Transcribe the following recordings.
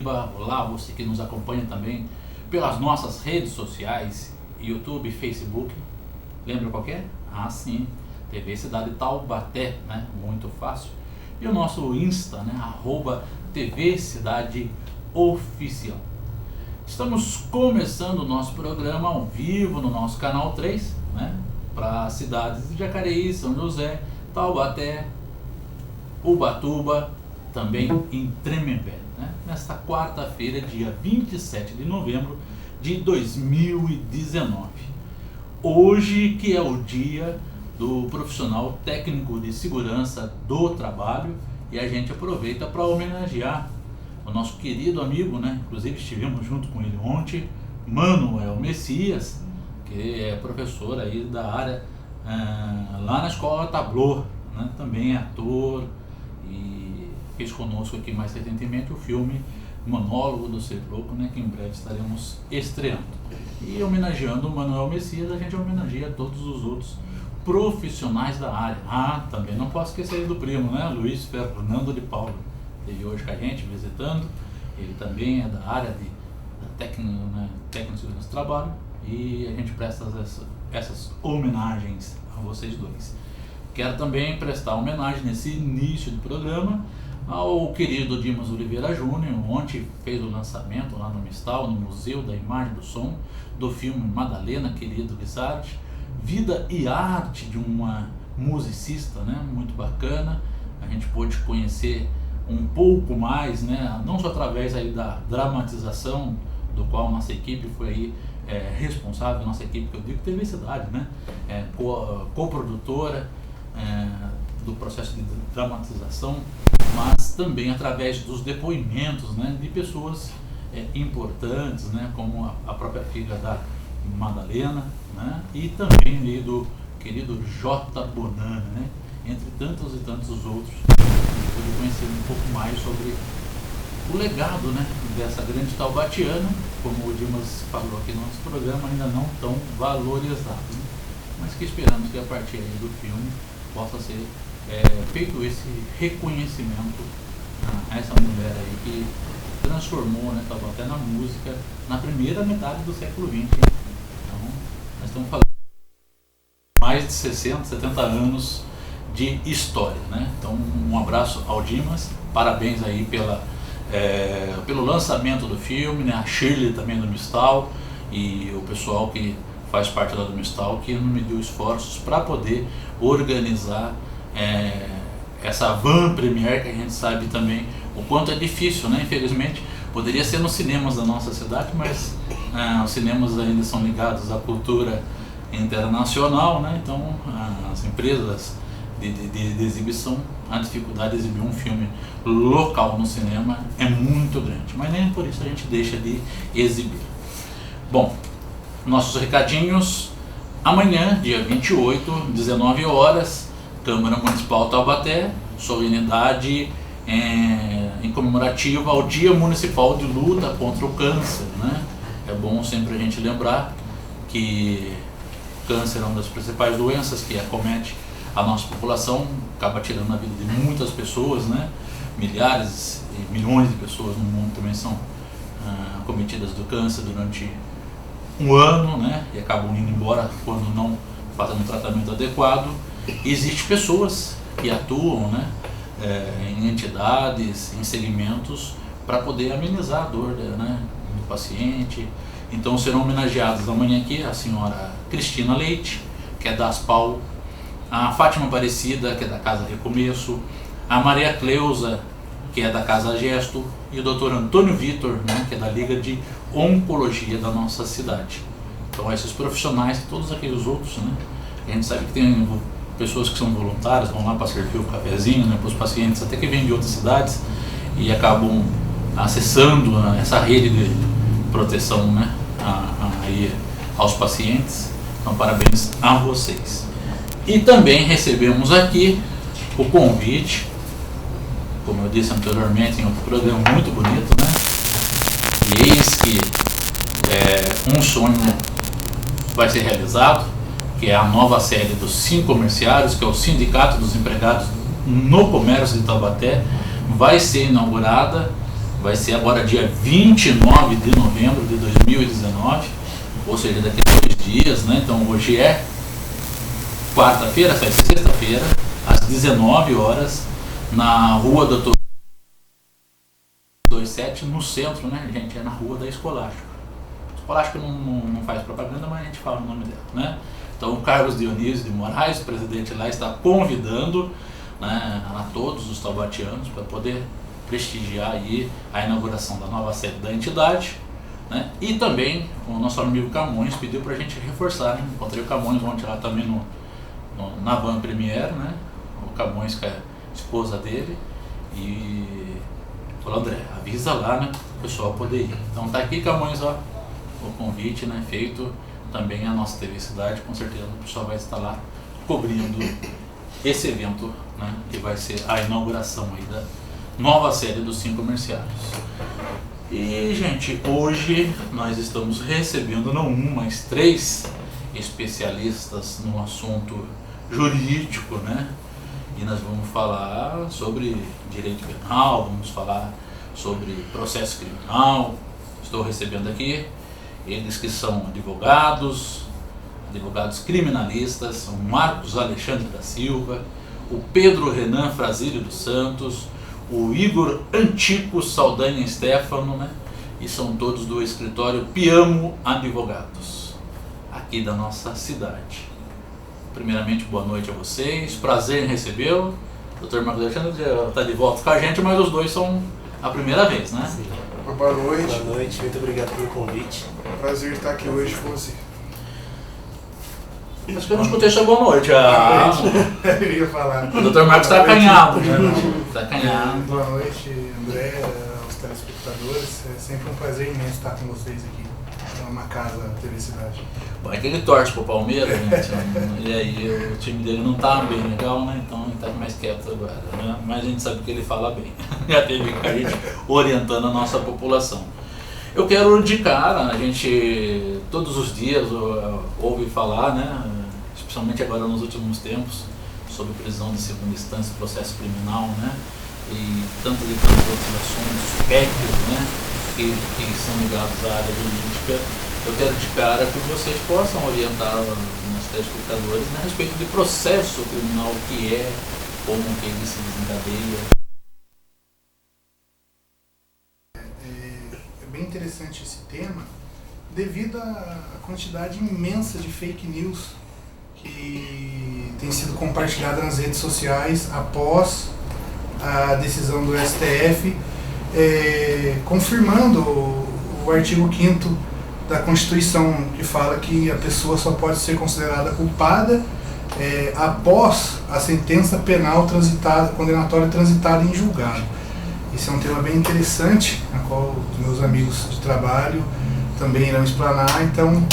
Olá, você que nos acompanha também pelas nossas redes sociais, YouTube, Facebook. Lembra qual que é? Ah, sim, TV Cidade Taubaté, né? Muito fácil. E o nosso Insta, né? @TV Cidade Oficial. Estamos começando o nosso programa ao vivo no nosso canal 3, né? Para cidades de Jacareí, São José, Taubaté, Ubatuba, também em Tremembé, né? Nesta quarta-feira, dia 27 de novembro de 2019. Hoje que é o dia do profissional técnico de segurança do trabalho, e a gente aproveita para homenagear o nosso querido amigo, né? Inclusive estivemos junto com ele ontem, Manuel Messias, que é professor aí da área lá na Escola Tablô, né? Também é ator e fez conosco aqui mais recentemente o filme Monólogo do Ser Louco, né? Que em breve estaremos estreando. E homenageando o Manuel Messias, a gente homenageia todos os outros profissionais da área. Ah, também não posso esquecer do primo, né? Luiz Fernando de Paula. Esteve hoje com a gente visitando. Ele também é da área da técnica, né? Técnica de segurança do trabalho, e a gente presta essas homenagens a vocês dois. Quero também prestar homenagem nesse início do programa ao querido Dimas Oliveira Júnior. Ontem fez o lançamento lá no Mistal, no Museu da Imagem e do Som, do filme Madalena, querido Lissarte, vida e arte de uma musicista, né? Muito bacana. A gente pôde conhecer um pouco mais, né? Não só através aí da dramatização, do qual nossa equipe foi aí responsável, nossa equipe, que eu digo TV Cidade, né? Co-produtora do processo de dramatização, mas também através dos depoimentos, né? De pessoas importantes, né? Como a própria filha da Madalena, né? E também ali do querido J. Bonana, né? Entre tantos e tantos outros, pude conhecer um pouco mais sobre o legado, né, dessa grande taubatiana, como o Dimas falou aqui no nosso programa, ainda não tão valorizado, né? Mas que esperamos que a partir aí do filme possa ser feito esse reconhecimento a essa mulher aí que transformou, né, Taubaté na música na primeira metade do século XX. Então, nós estamos falando de mais de 60, 70 anos de história, né? Então, um abraço ao Dimas, parabéns aí pelo lançamento do filme, né? A Shirley também do Mistal e o pessoal que faz parte lá do Mistal, que não mediu esforços para poder organizar essa van premiere, que a gente sabe também o quanto é difícil, né? Infelizmente, poderia ser nos cinemas da nossa cidade, mas os cinemas ainda são ligados à cultura internacional, né? Então, as empresas de exibição, a dificuldade de exibir um filme local no cinema é muito grande, mas nem por isso a gente deixa de exibir. Bom, nossos recadinhos: amanhã, dia 28, 19 horas, Câmara Municipal Taubaté, solenidade em comemorativa ao Dia Municipal de Luta contra o Câncer, né? É bom sempre a gente lembrar que câncer é uma das principais doenças que acomete a nossa população, acaba tirando a vida de muitas pessoas, né? Milhares e milhões de pessoas no mundo também são acometidas do câncer durante um ano, né? E acabam indo embora quando não fazem um tratamento adequado. Existem pessoas que atuam, né? Em entidades, em segmentos, para poder amenizar a dor, né? Do paciente. Então serão homenageadas amanhã aqui a senhora Cristina Leite, que é da Aspal, a Fátima Aparecida, que é da Casa Recomeço, a Maria Cleusa, que é da Casa Gesto, e o Dr. Antônio Vitor, né, que é da Liga de Oncologia da nossa cidade. Então esses profissionais e todos aqueles outros, né, a gente sabe que tem pessoas que são voluntárias, vão lá para servir o cafezinho, né, para os pacientes, até que vêm de outras cidades e acabam acessando essa rede de proteção, né, aí aos pacientes. Então parabéns a vocês. E também recebemos aqui o convite, como eu disse anteriormente em outro programa muito bonito, né? E eis que um sonho vai ser realizado, que é a nova série dos Sincomerciários, que é o Sindicato dos Empregados no Comércio de Taubaté, vai ser inaugurada vai ser agora dia 29 de novembro de 2019, ou seja, daqui a 2 dias, né? Então hoje é quarta-feira, sai sexta-feira, às 19 horas, na rua Doutor 27, no centro, né, gente? É na rua da Escolástico. Escolástico não faz propaganda, mas a gente fala o nome dela, né? Então o Carlos Dionísio de Moraes, o presidente lá, está convidando, né, a todos os taubatianos para poder prestigiar aí a inauguração da nova sede da entidade, né? E também o nosso amigo Camões pediu para a gente reforçar, né? Encontrei o Camões ontem lá também na Van Premier, né? O Camões, que é a esposa dele, e falou: André, avisa lá, né, o pessoal poder ir. Então tá aqui, Camões, ó, o convite, né, feito. Também a nossa TV Cidade, com certeza o pessoal vai estar lá cobrindo esse evento, né, que vai ser a inauguração aí da nova série dos 5 comerciários. E, gente, hoje nós estamos recebendo não um, mas 3 especialistas no assunto jurídico, né? E nós vamos falar sobre direito penal, vamos falar sobre processo criminal. Estou recebendo aqui eles que são advogados criminalistas, o Marcos Alexandre da Silva, o Pedro Renan Frazílio dos Santos, o Igor Antico Saldanha Stefano, né? E são todos do escritório Piamo Advogados, aqui da nossa cidade. Primeiramente, boa noite a vocês, prazer em recebê-lo. O Dr. Marcos Alexandre já está de volta com a gente, mas os dois são a primeira vez, né? Sim. Boa noite. Boa noite, muito obrigado pelo convite. Prazer estar aqui hoje com você. Acho que eu não escutei sua boa noite. Eu ia falar. O Dr. Marcos está acanhado, né? Está acanhado. Boa noite, André, aos telespectadores. É sempre um prazer imenso estar com vocês aqui. É uma casa TV Cidade. Bom, é que ele torce pro Palmeiras, gente, e aí o time dele não tá bem legal, né? Então ele tá mais quieto agora, né? Mas a gente sabe que ele fala bem. Já teve a gente orientando a nossa população. Eu quero de cara, a gente todos os dias ouve falar, né? Especialmente agora nos últimos tempos, sobre prisão de segunda instância, processo criminal, né? E tantos outros assuntos técnicos, né? Que são ligados à área jurídica. Eu quero de cara que vocês possam orientar os telespectadores, né, a respeito de processo criminal, o que é, como que ele se desencadeia. É bem interessante esse tema, devido à quantidade imensa de fake news que tem sido compartilhada nas redes sociais após a decisão do STF, confirmando o artigo 5º da Constituição, que fala que a pessoa só pode ser considerada culpada após a sentença penal condenatória transitada em julgado. Esse é um tema bem interessante, na qual os meus amigos de trabalho também irão explanar. Então,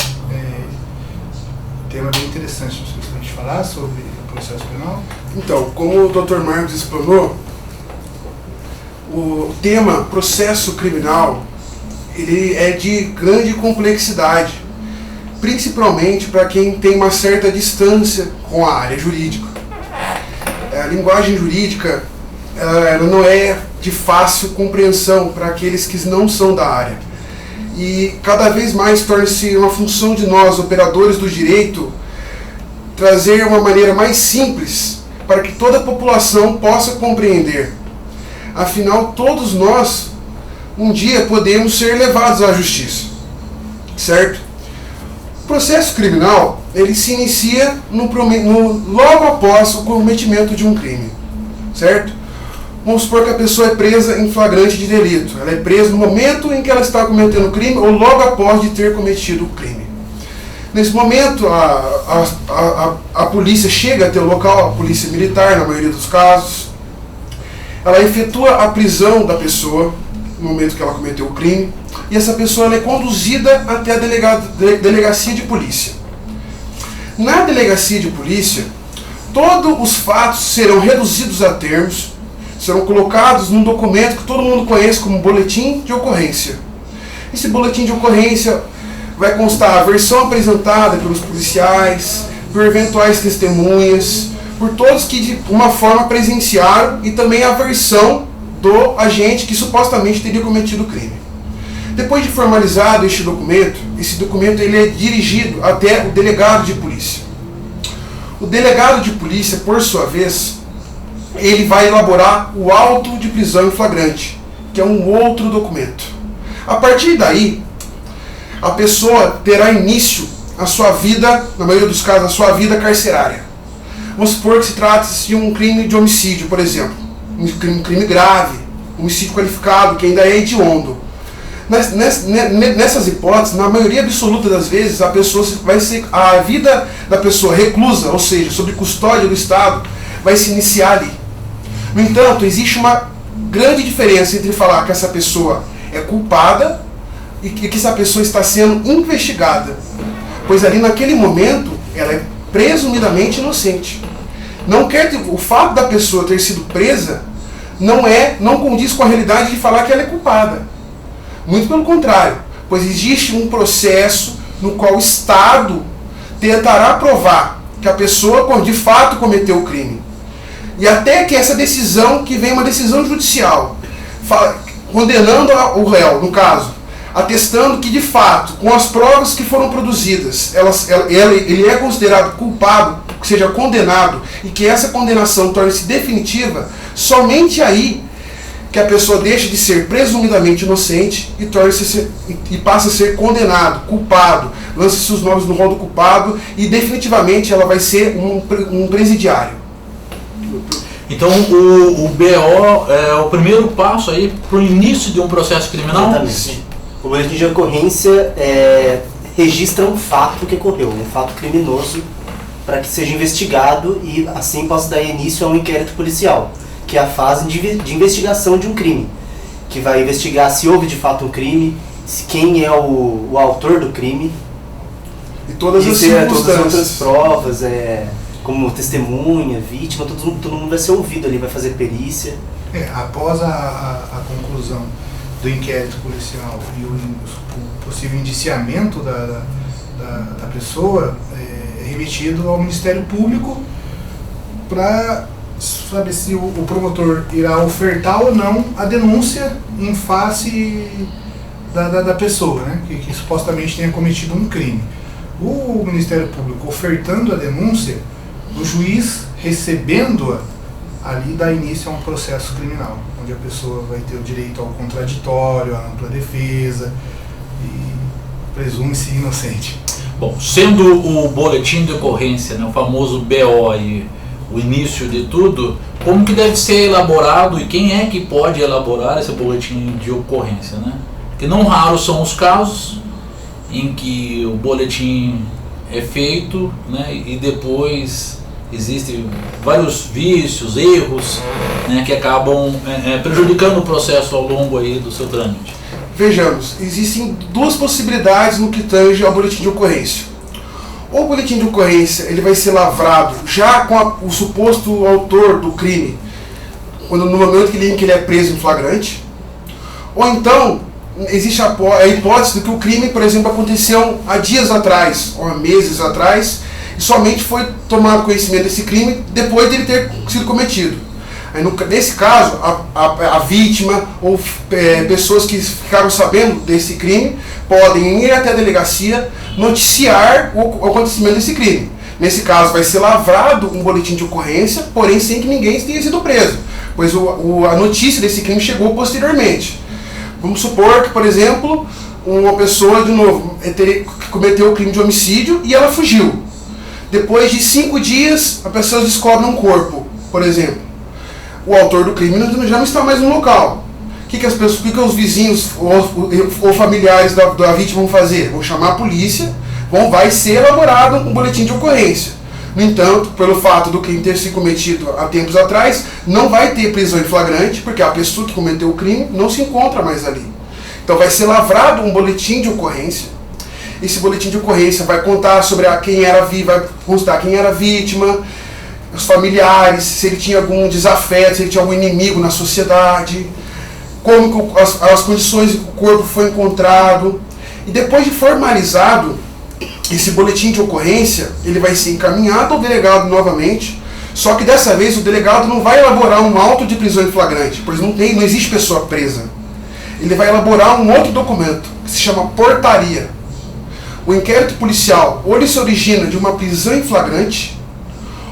tema bem interessante. Não sei se a gente falar sobre o processo penal. Então, como o Dr. Marcos explanou, o tema processo criminal ele é de grande complexidade, principalmente para quem tem uma certa distância com a área jurídica. A linguagem jurídica ela não é de fácil compreensão para aqueles que não são da área. E cada vez mais torna-se uma função de nós, operadores do direito, trazer uma maneira mais simples para que toda a população possa compreender. Afinal, todos nós, um dia, podemos ser levados à justiça, certo? O processo criminal, ele se inicia logo após o cometimento de um crime, certo? Vamos supor que a pessoa é presa em flagrante de delito. Ela é presa no momento em que ela está cometendo o crime ou logo após de ter cometido o crime. Nesse momento, a polícia chega até o local, a polícia militar, na maioria dos casos. Ela efetua a prisão da pessoa no momento que ela cometeu o crime, e essa pessoa ela é conduzida até a delegacia de polícia. Na delegacia de polícia, todos os fatos serão reduzidos a termos, serão colocados num documento que todo mundo conhece como boletim de ocorrência. Esse boletim de ocorrência vai constar a versão apresentada pelos policiais, por eventuais testemunhas, por todos que de uma forma presenciaram, e também a versão do agente que supostamente teria cometido o crime. Depois de formalizado esse documento ele é dirigido até o delegado de polícia. O delegado de polícia, por sua vez, ele vai elaborar o auto de prisão em flagrante, que é um outro documento. A partir daí, a pessoa terá início a sua vida, na maioria dos casos, a sua vida carcerária. Vamos supor que se trata-se de um crime de homicídio, por exemplo, um crime grave, um homicídio qualificado, que ainda é hediondo. Nessas hipóteses, na maioria absoluta das vezes, a vida da pessoa reclusa, ou seja, sob custódia do Estado, vai se iniciar ali. No entanto, existe uma grande diferença entre falar que essa pessoa é culpada e que essa pessoa está sendo investigada, pois ali naquele momento ela é presumidamente inocente. O fato da pessoa ter sido presa não condiz com a realidade de falar que ela é culpada. Muito pelo contrário, pois existe um processo no qual o Estado tentará provar que a pessoa de fato cometeu o crime. E até que essa decisão, que vem uma decisão judicial, condenando o réu, no caso, atestando que de fato, com as provas que foram produzidas, ele é considerado culpado, que seja condenado, e que essa condenação torne-se definitiva, somente aí que a pessoa deixa de ser presumidamente inocente e passa a ser condenado, culpado, lança-se os nomes no rol do culpado e definitivamente ela vai ser um presidiário. Então o BO é o primeiro passo aí para o início de um processo criminal? Exatamente. O boletim de ocorrência registra um fato que ocorreu, um fato criminoso, para que seja investigado e assim possa dar início a um inquérito policial, que é a fase de investigação de um crime, que vai investigar se houve de fato um crime, quem é o autor do crime, e todas as outras provas, como testemunha, vítima, todo mundo vai ser ouvido ali, vai fazer perícia. Após a conclusão do inquérito policial e o possível indiciamento da pessoa, é remetido ao Ministério Público para saber se o promotor irá ofertar ou não a denúncia em face da pessoa, né, que supostamente tenha cometido um crime. O Ministério Público ofertando a denúncia, o juiz recebendo-a, ali dá início a um processo criminal, onde a pessoa vai ter o direito ao contraditório, à ampla defesa e presume-se inocente. Bom, sendo o boletim de ocorrência, né, o famoso BO e o início de tudo, como que deve ser elaborado e quem é que pode elaborar esse boletim de ocorrência, né? Porque não raros são os casos em que o boletim é feito, né, e depois existem vários vícios, erros, né, que acabam prejudicando o processo ao longo aí do seu trâmite. Vejamos, existem duas possibilidades no que tange ao boletim de ocorrência. O boletim de ocorrência ele vai ser lavrado já com o suposto autor do crime, no momento que ele é preso em flagrante, ou então existe a hipótese de que o crime, por exemplo, aconteceu há dias atrás, ou há meses atrás, e somente foi tomado conhecimento desse crime depois de ele ter sido cometido. Aí, nesse caso, a vítima ou pessoas que ficaram sabendo desse crime podem ir até a delegacia noticiar o acontecimento desse crime. Nesse caso, vai ser lavrado um boletim de ocorrência, porém sem que ninguém tenha sido preso, pois a notícia desse crime chegou posteriormente. Vamos supor que, por exemplo, uma pessoa, de novo, cometeu o crime de homicídio e ela fugiu. Depois de 5 dias, a pessoa descobre um corpo, por exemplo. O autor do crime já não está mais no local. O que os vizinhos ou familiares da vítima vão fazer? Vão chamar a polícia, vai ser elaborado um boletim de ocorrência. No entanto, pelo fato do crime ter sido cometido há tempos atrás, não vai ter prisão em flagrante, porque a pessoa que cometeu o crime não se encontra mais ali. Então vai ser lavrado um boletim de ocorrência. Esse boletim de ocorrência vai contar sobre quem era vai constar quem era a vítima, os familiares, se ele tinha algum desafeto, se ele tinha algum inimigo na sociedade, como as condições que o corpo foi encontrado. E depois de formalizado esse boletim de ocorrência, ele vai ser encaminhado ao delegado novamente, Só que dessa vez o delegado não vai elaborar um auto de prisão em flagrante, pois não existe pessoa presa. Ele vai elaborar um outro documento, que se chama portaria. O inquérito policial ou ele se origina de uma prisão em flagrante,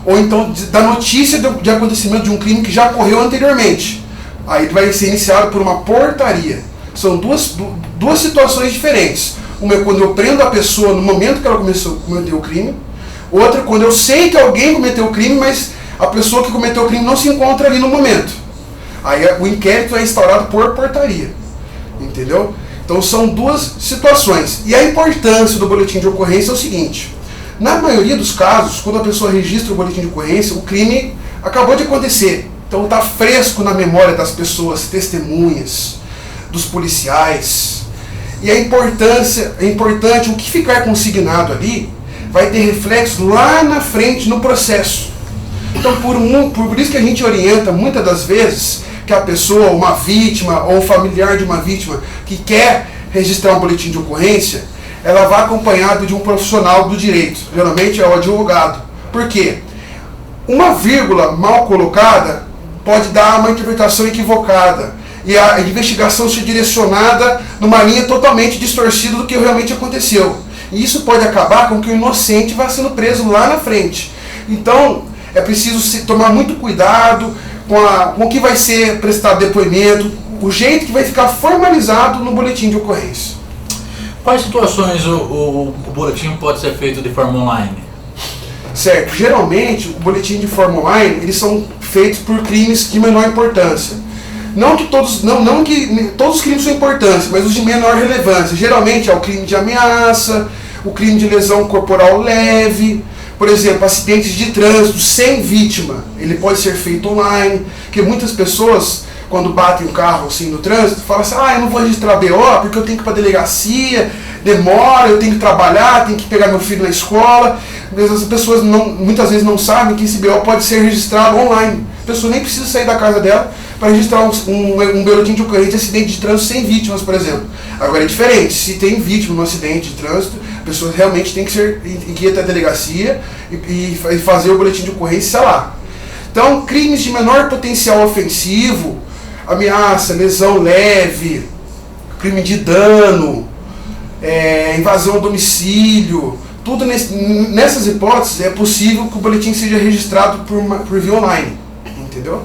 ou então da notícia de acontecimento de um crime que já ocorreu anteriormente. Aí ele vai ser iniciado por uma portaria. São duas situações diferentes. Uma é quando eu prendo a pessoa no momento que ela começou a cometer o crime. Outra quando eu sei que alguém cometeu o crime, mas a pessoa que cometeu o crime não se encontra ali no momento. Aí o inquérito é instaurado por portaria. Entendeu? Então são duas situações. E a importância do boletim de ocorrência é o seguinte. Na maioria dos casos, quando a pessoa registra o boletim de ocorrência, o crime acabou de acontecer. Então está fresco na memória das pessoas, testemunhas, dos policiais. E é importante, o que ficar consignado ali vai ter reflexo lá na frente no processo. Então por isso que a gente orienta muitas das vezes que a pessoa, uma vítima ou um familiar de uma vítima que quer registrar um boletim de ocorrência, ela vai acompanhado de um profissional do direito, geralmente é o advogado. Por quê? Uma vírgula mal colocada pode dar uma interpretação equivocada e a investigação ser direcionada numa linha totalmente distorcida do que realmente aconteceu. E isso pode acabar com que o inocente vá sendo preso lá na frente. Então, é preciso tomar muito cuidado com o que vai ser prestado depoimento, o jeito que vai ficar formalizado no boletim de ocorrência. Quais situações o boletim pode ser feito de forma online? Certo. Geralmente, o boletim de forma online, eles são feitos por crimes de menor importância. Não que todos os crimes são importantes, mas os de menor relevância. Geralmente é o crime de ameaça, o crime de lesão corporal leve, por exemplo, acidentes de trânsito sem vítima. Ele pode ser feito online, porque muitas pessoas, quando batem o carro assim no trânsito, falam assim, eu não vou registrar BO porque eu tenho que ir para a delegacia, demora, eu tenho que trabalhar, tenho que pegar meu filho na escola. Mas as pessoas muitas vezes não sabem que esse BO pode ser registrado online. A pessoa nem precisa sair da casa dela para registrar um boletim de ocorrência de acidente de trânsito sem vítimas, por exemplo. Agora é diferente, se tem vítima no acidente de trânsito, a pessoa realmente tem que ir até a delegacia e fazer o boletim de ocorrência lá. Então, crimes de menor potencial ofensivo, ameaça, lesão leve, crime de dano, invasão ao domicílio, tudo nessas hipóteses é possível que o boletim seja registrado por via online, entendeu?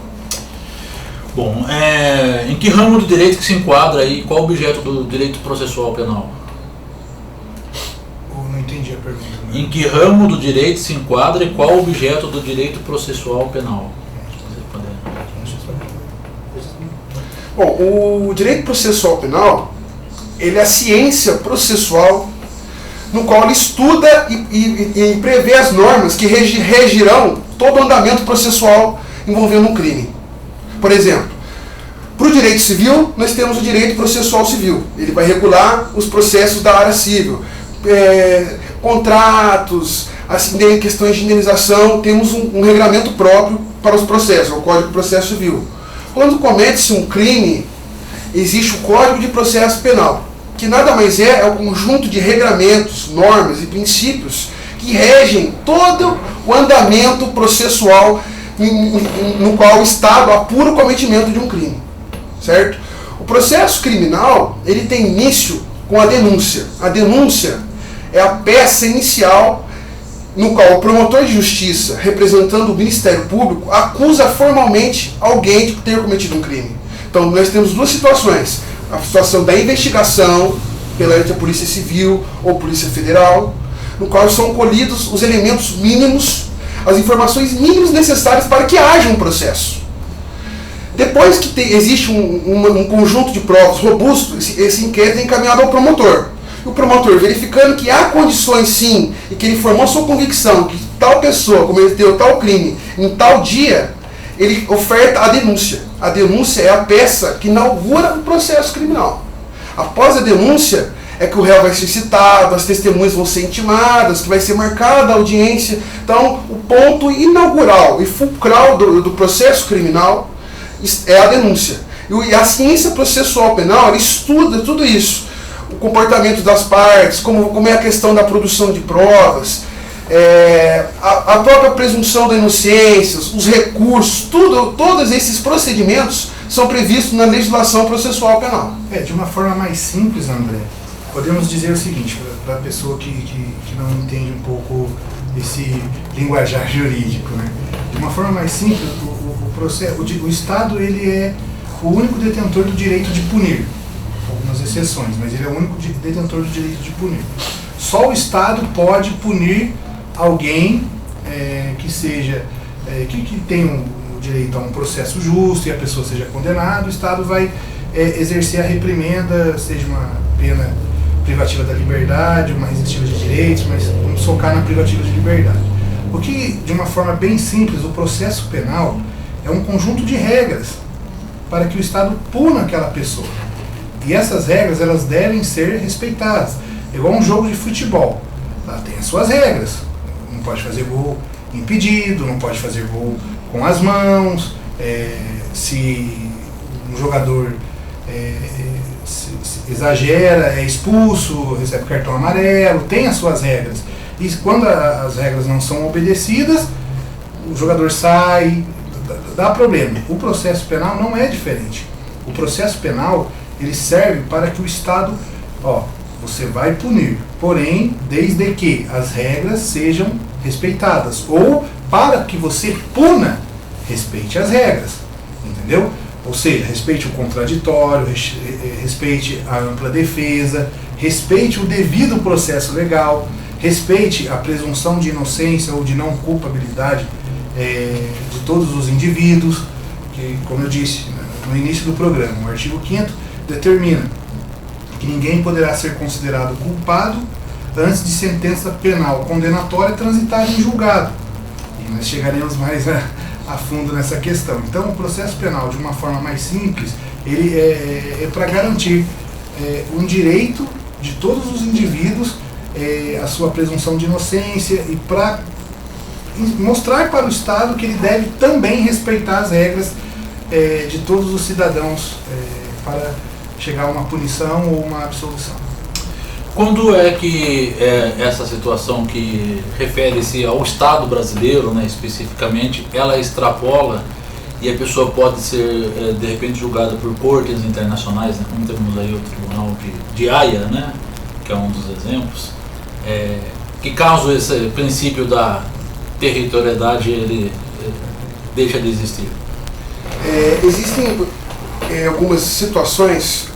Bom, em que ramo do direito que se enquadra e qual o objeto do direito processual penal? Eu não entendi a pergunta. Né? Em que ramo do direito se enquadra e qual o objeto do direito processual penal? Bom, o direito processual penal, ele é a ciência processual no qual ele estuda e prevê as normas que regirão todo o andamento processual envolvendo um crime. Por exemplo, para o direito civil, nós temos o direito processual civil. Ele vai regular os processos da área civil. Contratos, assim, questões de indenização, temos um regulamento próprio para os processos, o Código de Processo Civil. Quando comete-se um crime, existe o Código de Processo Penal, que nada mais é o conjunto de regramentos, normas e princípios que regem todo o andamento processual no qual o Estado apura o cometimento de um crime, certo? O processo criminal, ele tem início com a denúncia. A denúncia é a peça inicial no qual o promotor de justiça, representando o Ministério Público, acusa formalmente alguém de ter cometido um crime. Então, nós temos duas situações. A situação da investigação pela Polícia Civil ou Polícia Federal, no qual são colhidos os elementos mínimos, as informações mínimas necessárias para que haja um processo. Depois que existe um conjunto de provas robusto, esse inquérito é encaminhado ao promotor. O promotor, verificando que há condições sim, e que ele formou sua convicção que tal pessoa cometeu tal crime em tal dia, ele oferta a denúncia. A denúncia é a peça que inaugura o processo criminal. Após a denúncia, é que o réu vai ser citado, as testemunhas vão ser intimadas, que vai ser marcada a audiência. Então, o ponto inaugural e fulcral do processo criminal é a denúncia. E a ciência processual penal, ela estuda tudo isso. O comportamento das partes, como é a questão da produção de provas, A própria presunção da inocência, os recursos, todos esses procedimentos são previstos na legislação processual penal. De uma forma mais simples, André, podemos dizer o seguinte, para a pessoa que não entende um pouco esse linguajar jurídico, né? De uma forma mais simples, o Estado ele é o único detentor do direito de punir, algumas exceções, mas ele é o único detentor do direito de punir. Só o Estado pode punir alguém que seja que tenha o direito a um processo justo e a pessoa seja condenada. O Estado vai exercer a reprimenda, seja uma pena privativa da liberdade, uma restritiva de direitos, mas vamos focar na privativa de liberdade. Porque, de uma forma bem simples, o processo penal é um conjunto de regras para que o Estado puna aquela pessoa. E essas regras, elas devem ser respeitadas. É igual um jogo de futebol. Tá? Tem as suas regras. Não pode fazer gol impedido, não pode fazer gol com as mãos. Se um jogador se exagera, é expulso, recebe cartão amarelo, tem as suas regras. E quando as regras não são obedecidas, o jogador sai, dá problema. O processo penal não é diferente. O processo penal, ele serve para que o Estado, você vai punir, porém, desde que as regras sejam respeitadas. Ou, para que você puna, respeite as regras. Entendeu? Ou seja, respeite o contraditório, respeite a ampla defesa, respeite o devido processo legal, respeite a presunção de inocência ou de não culpabilidade de todos os indivíduos, que, como eu disse no início do programa, o artigo 5º determina que ninguém poderá ser considerado culpado antes de sentença penal condenatória transitada em julgado. E nós chegaremos mais a fundo nessa questão. Então, o processo penal, de uma forma mais simples, ele é para garantir um direito de todos os indivíduos, a sua presunção de inocência, e para mostrar para o Estado que ele deve também respeitar as regras de todos os cidadãos para chegar a uma punição ou uma absolução. Quando é que essa situação que refere-se ao Estado brasileiro, né, especificamente, ela extrapola e a pessoa pode ser, de repente, julgada por cortes internacionais, né, como temos aí o Tribunal de Haia, né, que é um dos exemplos, que caso esse princípio da territorialidade ele deixa de existir? Existem algumas situações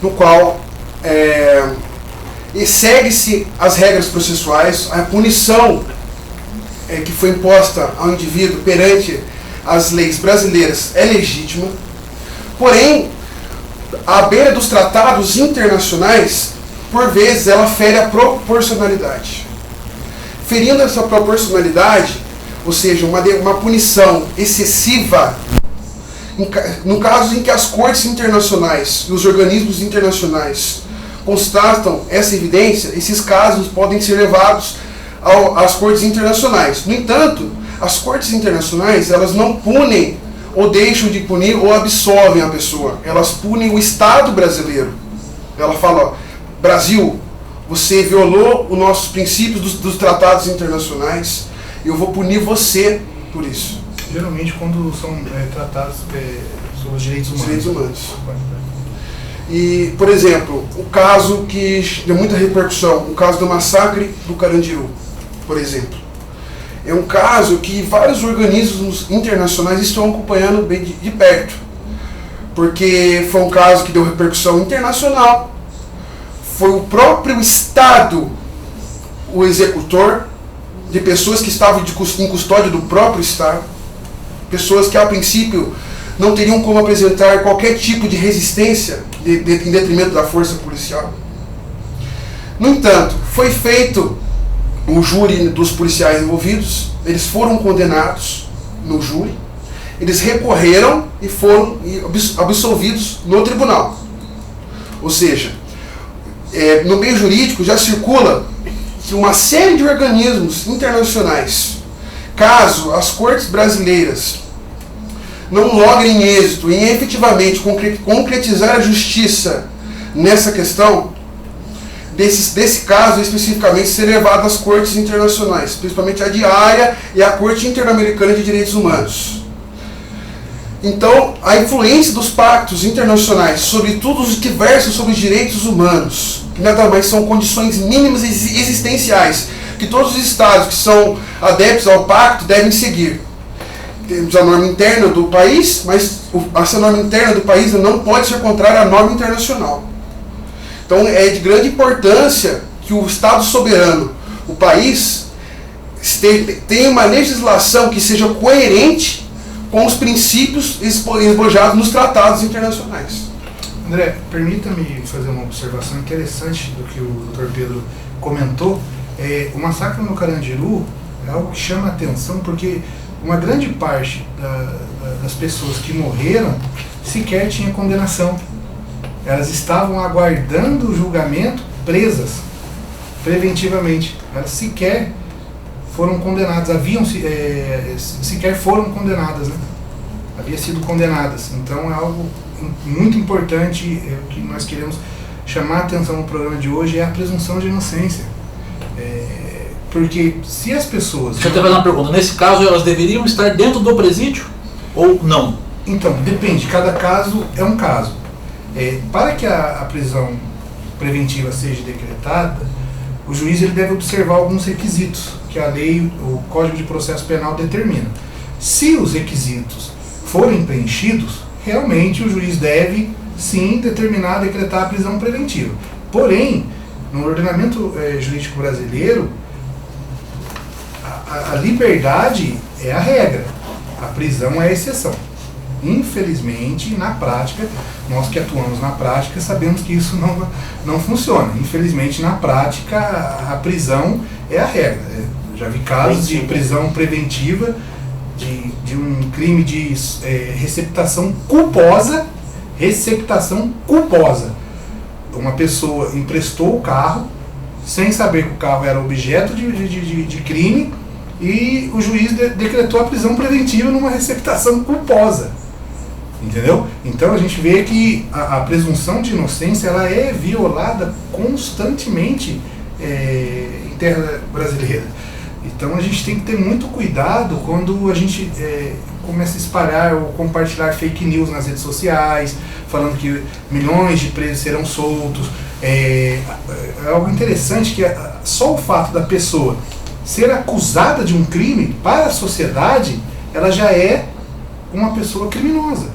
no qual e segue-se as regras processuais, a punição que foi imposta ao indivíduo perante as leis brasileiras é legítima, porém, à beira dos tratados internacionais, por vezes ela fere a proporcionalidade. Ferindo essa proporcionalidade, ou seja, uma punição excessiva, no caso em que as cortes internacionais e os organismos internacionais constatam essa evidência, esses casos podem ser levados às cortes internacionais. No entanto, as cortes internacionais, elas não punem ou deixam de punir ou absolvem a pessoa. Elas punem o Estado brasileiro. Ela fala, Brasil, você violou os nossos princípios dos tratados internacionais, eu vou punir você por isso. Geralmente quando são tratados sobre os direitos humanos. E, por exemplo, o caso que deu muita repercussão, o caso do massacre do Carandiru, por exemplo. É um caso que vários organismos internacionais estão acompanhando bem de perto, porque foi um caso que deu repercussão internacional. Foi o próprio Estado o executor de pessoas que estavam em custódia do próprio Estado, pessoas que a princípio não teriam como apresentar qualquer tipo de resistência em detrimento da força policial. No entanto, foi feito o júri dos policiais envolvidos, eles foram condenados no júri, eles recorreram e foram absolvidos no tribunal. Ou seja, no meio jurídico já circula que uma série de organismos internacionais, caso as cortes brasileiras não logrem êxito em efetivamente concretizar a justiça nessa questão, desse caso especificamente ser levado às cortes internacionais, principalmente a de Haia e a Corte Interamericana de Direitos Humanos. Então, a influência dos pactos internacionais sobre tudo os que versam sobre os direitos humanos, que nada mais são condições mínimas existenciais, que todos os estados que são adeptos ao pacto devem seguir. Temos a norma interna do país, mas essa norma interna do país não pode ser contrária à norma internacional. Então é de grande importância que o Estado soberano, o país, tenha uma legislação que seja coerente com os princípios esbojados nos tratados internacionais. André, permita-me fazer uma observação interessante do que o Dr. Pedro comentou. O massacre no Carandiru é algo que chama a atenção porque uma grande parte das pessoas que morreram sequer tinha condenação. Elas estavam aguardando o julgamento presas, preventivamente. Elas sequer foram condenadas, sequer foram condenadas, né? Haviam sido condenadas. Então é algo muito importante, que nós queremos chamar a atenção no programa de hoje, é a presunção de inocência. Porque se as pessoas... Deixa eu te fazer uma pergunta. Nesse caso, elas deveriam estar dentro do presídio ou não? Então, depende. Cada caso é um caso. Para que a prisão preventiva seja decretada, o juiz ele deve observar alguns requisitos que a lei, o Código de Processo Penal determina. Se os requisitos forem preenchidos, realmente o juiz deve, sim, decretar a prisão preventiva. Porém, no ordenamento jurídico brasileiro, a liberdade é a regra, a prisão é a exceção. Infelizmente, na prática, nós que atuamos na prática sabemos que isso não funciona. Infelizmente, na prática, a prisão é a regra. Já vi casos de prisão preventiva de um crime de receptação culposa. Uma pessoa emprestou o carro sem saber que o carro era objeto de crime e o juiz decretou a prisão preventiva numa receptação culposa. Entendeu? Então a gente vê que a presunção de inocência ela é violada constantemente em terra brasileira. Então a gente tem que ter muito cuidado quando a gente começa a espalhar ou compartilhar fake news nas redes sociais, falando que milhões de presos serão soltos. É algo interessante que só o fato da pessoa ser acusada de um crime para a sociedade, ela já é uma pessoa criminosa.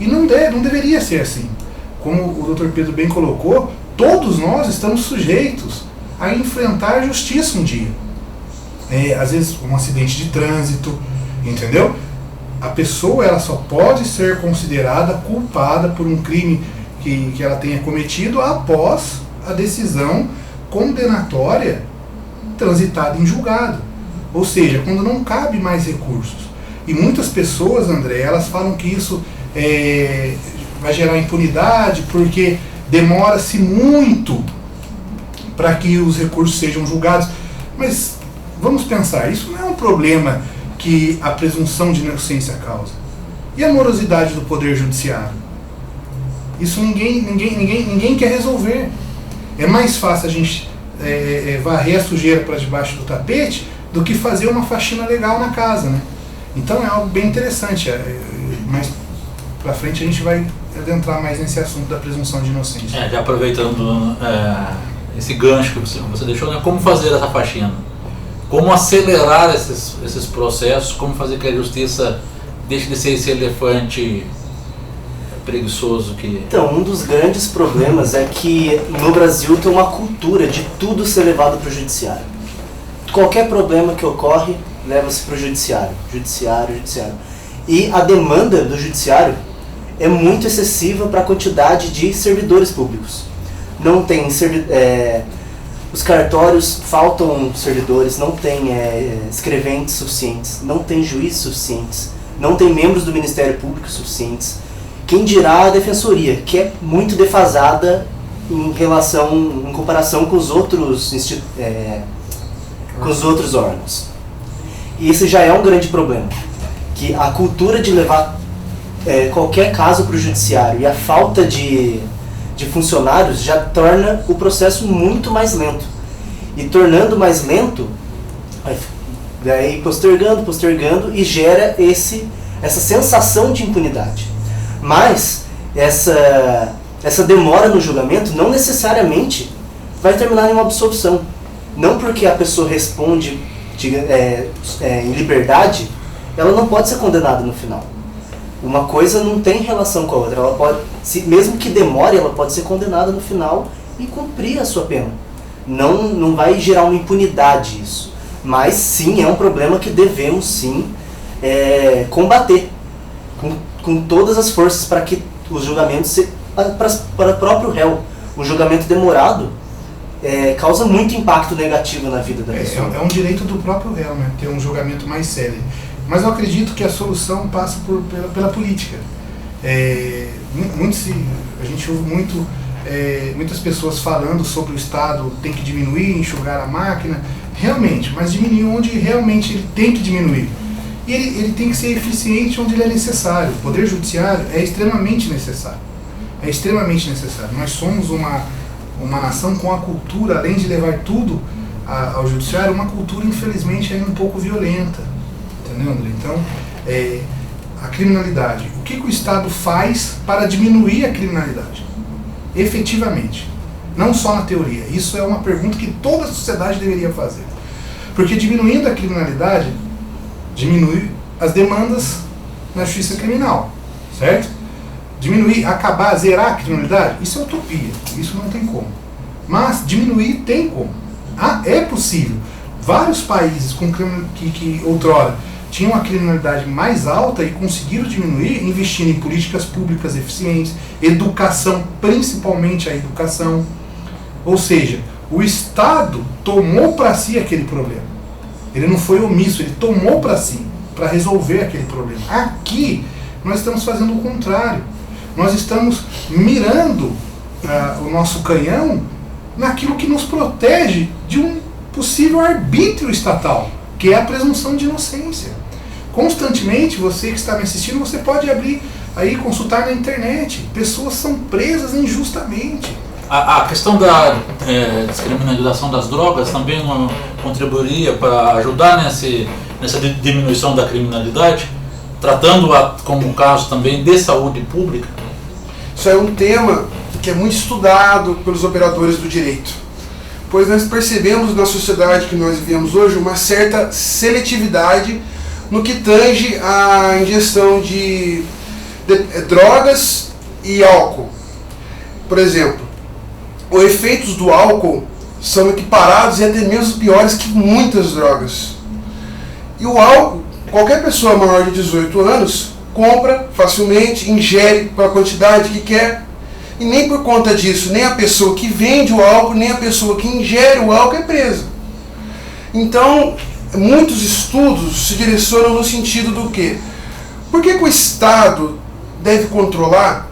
E não deveria ser assim. Como o Dr. Pedro bem colocou, todos nós estamos sujeitos a enfrentar a justiça um dia. Às vezes um acidente de trânsito, entendeu? A pessoa ela só pode ser considerada culpada por um crime que ela tenha cometido após a decisão condenatória transitada em julgado. Ou seja, quando não cabe mais recursos. E muitas pessoas, André, elas falam que isso vai gerar impunidade porque demora-se muito para que os recursos sejam julgados. Mas vamos pensar, isso não é um problema que a presunção de inocência causa. E a morosidade do Poder Judiciário? Isso ninguém quer resolver. É mais fácil a gente varrer a sujeira para debaixo do tapete do que fazer uma faxina legal na casa, né? Então é algo bem interessante. Mas para frente a gente vai adentrar mais nesse assunto da presunção de inocência. Já aproveitando esse gancho que você deixou, né? Como fazer essa faxina? Como acelerar esses processos? Como fazer que a justiça deixe de ser esse elefante preguiçoso que... Então, um dos grandes problemas é que no Brasil tem uma cultura de tudo ser levado para o judiciário. Qualquer problema que ocorre, leva-se para o judiciário. E a demanda do judiciário é muito excessiva para a quantidade de servidores públicos. Não tem os cartórios, faltam servidores, não tem escreventes suficientes, não tem juízes suficientes, não tem membros do Ministério Público suficientes. Quem dirá a defensoria, que é muito defasada em comparação com os outros órgãos. E isso já é um grande problema, que a cultura de levar qualquer caso para o judiciário e a falta de de funcionários já torna o processo muito mais lento. E tornando mais lento, daí postergando e gera essa sensação de impunidade. Mas essa demora no julgamento não necessariamente vai terminar em uma absolvição. Não porque a pessoa responde em liberdade, ela não pode ser condenada no final. Uma coisa não tem relação com a outra. Ela pode, mesmo que demore, ela pode ser condenada no final e cumprir a sua pena. Não vai gerar uma impunidade isso. Mas sim, é um problema que devemos sim combater com todas as forças para que os julgamentos para o próprio réu. Um julgamento demorado causa muito impacto negativo na vida da pessoa. É um direito do próprio réu, né? Ter um julgamento mais sério. Mas eu acredito que a solução passa pela política. A gente ouve muitas pessoas falando sobre o Estado tem que diminuir, enxugar a máquina. Realmente, mas diminuir onde realmente ele tem que diminuir. E ele tem que ser eficiente onde ele é necessário. O Poder Judiciário é extremamente necessário. É extremamente necessário. Nós somos uma nação com a cultura, além de levar tudo ao Judiciário, uma cultura, infelizmente, ainda um pouco violenta. Entendeu, André? Então, a criminalidade. O que o Estado faz para diminuir a criminalidade? Efetivamente. Não só na teoria. Isso é uma pergunta que toda a sociedade deveria fazer. Porque diminuindo a criminalidade, diminui as demandas na justiça criminal. Certo? Diminuir, acabar, zerar a criminalidade, isso é utopia. Isso não tem como. Mas diminuir tem como. É possível. Vários países que outrora tinham uma criminalidade mais alta e conseguiram diminuir investindo em políticas públicas eficientes, educação, principalmente a educação. Ou seja, o Estado tomou para si aquele problema. Ele não foi omisso, ele tomou para si, para resolver aquele problema. Aqui, nós estamos fazendo o contrário. Nós estamos mirando o nosso canhão naquilo que nos protege de um possível arbítrio estatal, que é a presunção de inocência. Constantemente, você que está me assistindo, você pode abrir aí, consultar na internet. Pessoas são presas injustamente. A questão da descriminalização das drogas também não contribuiria para ajudar nessa diminuição da criminalidade, tratando-a como um caso também de saúde pública? Isso é um tema que é muito estudado pelos operadores do direito, pois nós percebemos na sociedade que nós vivemos hoje uma certa seletividade no que tange à ingestão de drogas e álcool. Por exemplo, os efeitos do álcool são equiparados e até mesmo piores que muitas drogas. E o álcool, qualquer pessoa maior de 18 anos compra facilmente, ingere pela quantidade que quer, e nem por conta disso, nem a pessoa que vende o álcool, nem a pessoa que ingere o álcool é presa. Então, muitos estudos se direcionam no sentido do quê? Por que o Estado deve controlar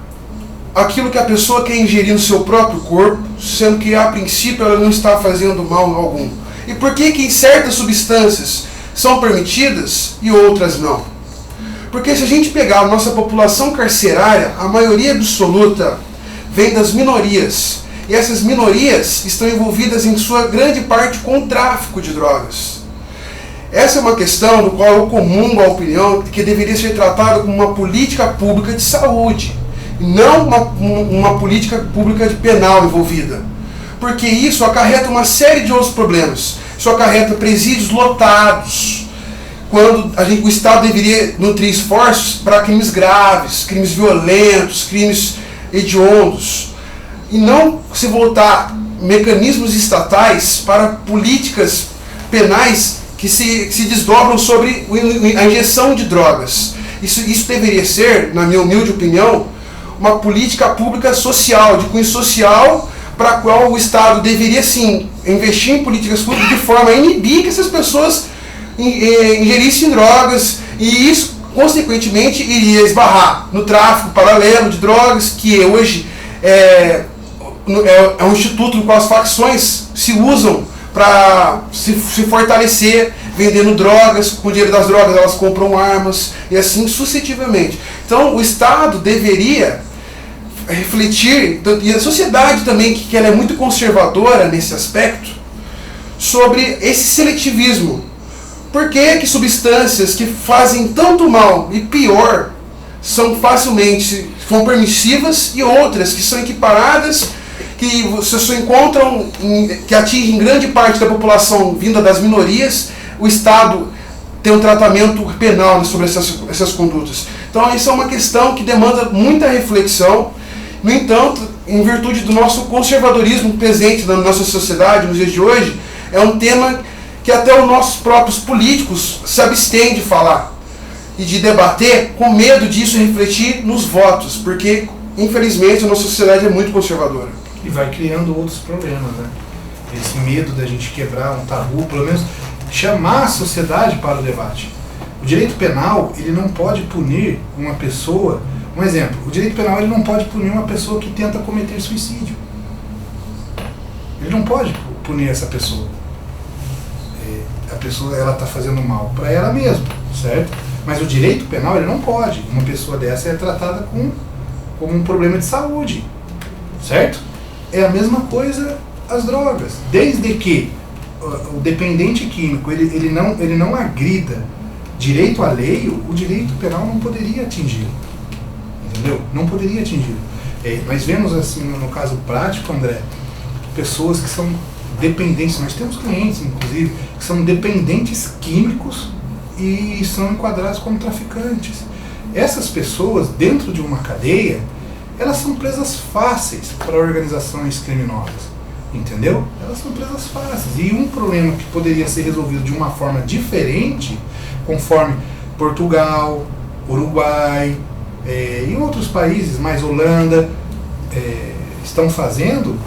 aquilo que a pessoa quer ingerir no seu próprio corpo, sendo que a princípio ela não está fazendo mal algum? E por que certas substâncias são permitidas e outras não? Porque se a gente pegar a nossa população carcerária, a maioria absoluta vem das minorias. E essas minorias estão envolvidas em sua grande parte com o tráfico de drogas. Essa é uma questão do qual eu comungo a opinião que deveria ser tratada como uma política pública de saúde, e não uma política pública de penal envolvida. Porque isso acarreta uma série de outros problemas. Isso acarreta presídios lotados, quando o Estado deveria nutrir esforços para crimes graves, crimes violentos, crimes hediondos, e não se voltar mecanismos estatais para políticas penais que se desdobram sobre a injeção de drogas. Isso deveria ser, na minha humilde opinião, uma política pública social, de cunho social, para a qual o Estado deveria sim investir em políticas públicas de forma a inibir que essas pessoas ingerissem drogas, e isso consequentemente iria esbarrar no tráfico paralelo de drogas, que hoje é um instituto no qual as facções se usam para se fortalecer, vendendo drogas. Com o dinheiro das drogas elas compram armas, e assim sucessivamente. Então o Estado deveria refletir, e a sociedade também, que ela é muito conservadora nesse aspecto, sobre esse seletivismo. Por que substâncias que fazem tanto mal e pior são permissivas e outras que são equiparadas, que você só encontram, que atingem grande parte da população vinda das minorias, o Estado tem um tratamento penal sobre essas condutas. Então isso é uma questão que demanda muita reflexão. No entanto, em virtude do nosso conservadorismo presente na nossa sociedade nos dias de hoje, é um tema que até os nossos próprios políticos se abstêm de falar e de debater, com medo disso refletir nos votos, porque infelizmente a nossa sociedade é muito conservadora. E vai criando outros problemas, né? Esse medo da gente quebrar um tabu, pelo menos chamar a sociedade para o debate. O direito penal, ele não pode punir uma pessoa. Um exemplo, o direito penal, ele não pode punir uma pessoa que tenta cometer suicídio. Ele não pode punir essa pessoa. A pessoa, ela está fazendo mal para ela mesma, certo? Mas o direito penal, ele não pode. Uma pessoa dessa é tratada como um problema de saúde, certo? É a mesma coisa as drogas. Desde que o dependente químico ele não agrida direito alheio, o direito penal não poderia atingir. Entendeu? Não poderia atingir. Nós vemos assim, no caso prático, André, pessoas que são dependentes, nós temos clientes, inclusive, que são dependentes químicos e são enquadrados como traficantes. Essas pessoas, dentro de uma cadeia, elas são presas fáceis para organizações criminosas, entendeu? Elas são presas fáceis. E um problema que poderia ser resolvido de uma forma diferente, conforme Portugal, Uruguai, e outros países, mais Holanda, estão fazendo,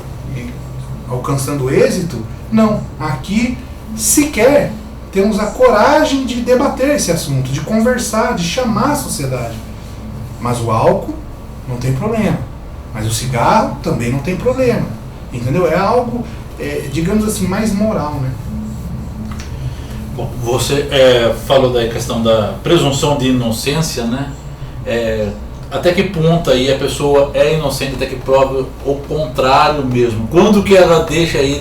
alcançando êxito, não. Aqui sequer temos a coragem de debater esse assunto, de conversar, de chamar a sociedade. Mas o álcool não tem problema. Mas o cigarro também não tem problema. Entendeu? É algo, digamos assim, mais moral, né? Bom, você falou da questão da presunção de inocência, né? Até que ponto aí a pessoa é inocente, até que prova o contrário mesmo? Quando que ela deixa aí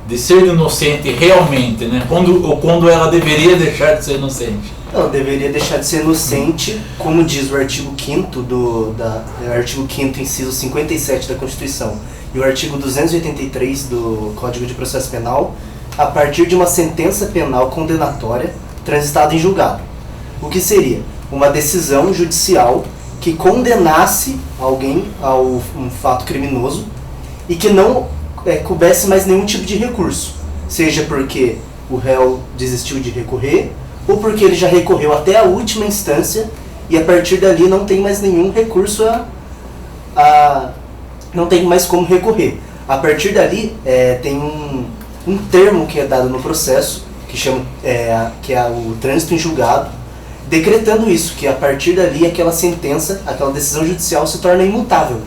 de ser inocente realmente, né? Quando ela deveria deixar de ser inocente? Ela deveria deixar de ser inocente, como diz o artigo 5º artigo 5º, inciso 57 da Constituição, e o artigo 283 do Código de Processo Penal, a partir de uma sentença penal condenatória transitada em julgado. O que seria? Uma decisão judicial que condenasse alguém a um fato criminoso e que não coubesse mais nenhum tipo de recurso, seja porque o réu desistiu de recorrer ou porque ele já recorreu até a última instância e a partir dali não tem mais nenhum recurso não tem mais como recorrer. A partir dali tem um termo que é dado no processo que é o trânsito em julgado, decretando isso, que a partir dali aquela sentença, aquela decisão judicial se torna imutável.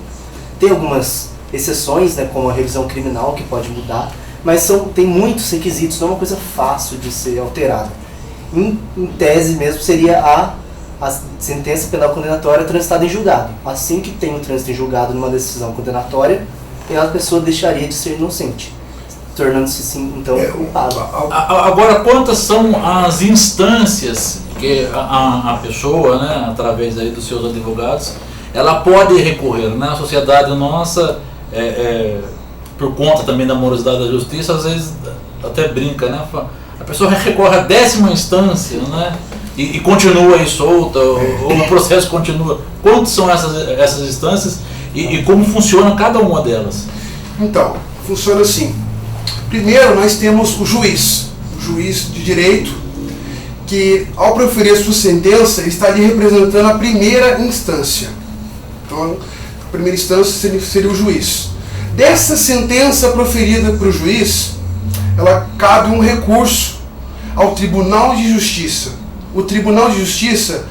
Tem algumas exceções, né, como a revisão criminal, que pode mudar, mas tem muitos requisitos, não é uma coisa fácil de ser alterada. Em tese mesmo seria a sentença penal condenatória transitada em julgado. Assim que tem o trânsito em julgado numa decisão condenatória, a pessoa deixaria de ser inocente, tornando-se sim, então, culpado. Agora, quantas são as instâncias que a pessoa, né, através aí dos seus advogados, ela pode recorrer, né? A sociedade nossa, por conta também da morosidade da justiça, às vezes até brinca, né? A pessoa recorre à 10ª instância, né? E continua aí solta, ou o processo continua. Quantas são essas instâncias e como funciona cada uma delas? Então, funciona assim. Primeiro, nós temos o juiz de direito, que ao proferir a sua sentença está ali representando a primeira instância. Então, a primeira instância seria o juiz. Dessa sentença proferida para o juiz, ela cabe um recurso ao Tribunal de Justiça. O Tribunal de Justiça,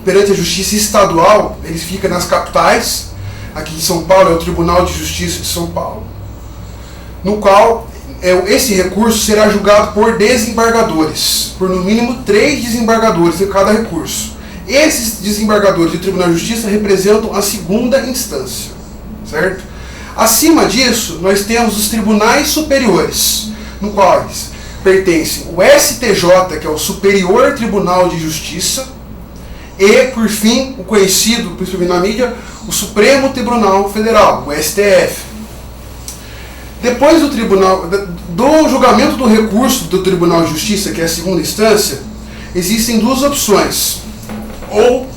perante a Justiça Estadual, ele fica nas capitais. Aqui em São Paulo é o Tribunal de Justiça de São Paulo, no qual esse recurso será julgado por desembargadores, por no mínimo 3 desembargadores em cada recurso. Esses desembargadores do Tribunal de Justiça representam a segunda instância, certo? Acima disso, nós temos os tribunais superiores, no quais pertencem o STJ, que é o Superior Tribunal de Justiça, e, por fim, o conhecido, principalmente na mídia, o Supremo Tribunal Federal, o STF. Depois do julgamento do recurso do Tribunal de Justiça, que é a segunda instância, existem duas opções. Ou,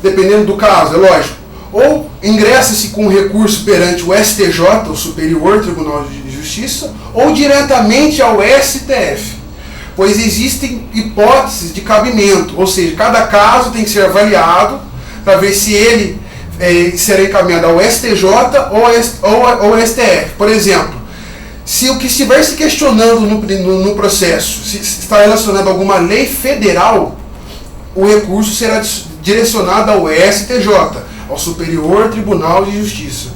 dependendo do caso, é lógico, ou ingressa-se com recurso perante o STJ, o Superior Tribunal de Justiça, ou diretamente ao STF, pois existem hipóteses de cabimento, ou seja, cada caso tem que ser avaliado para ver se ele será encaminhado ao STJ ou ao STF. Por exemplo, se o que estiver se questionando no processo se está relacionado a alguma lei federal, o recurso será direcionado ao STJ, ao Superior Tribunal de Justiça.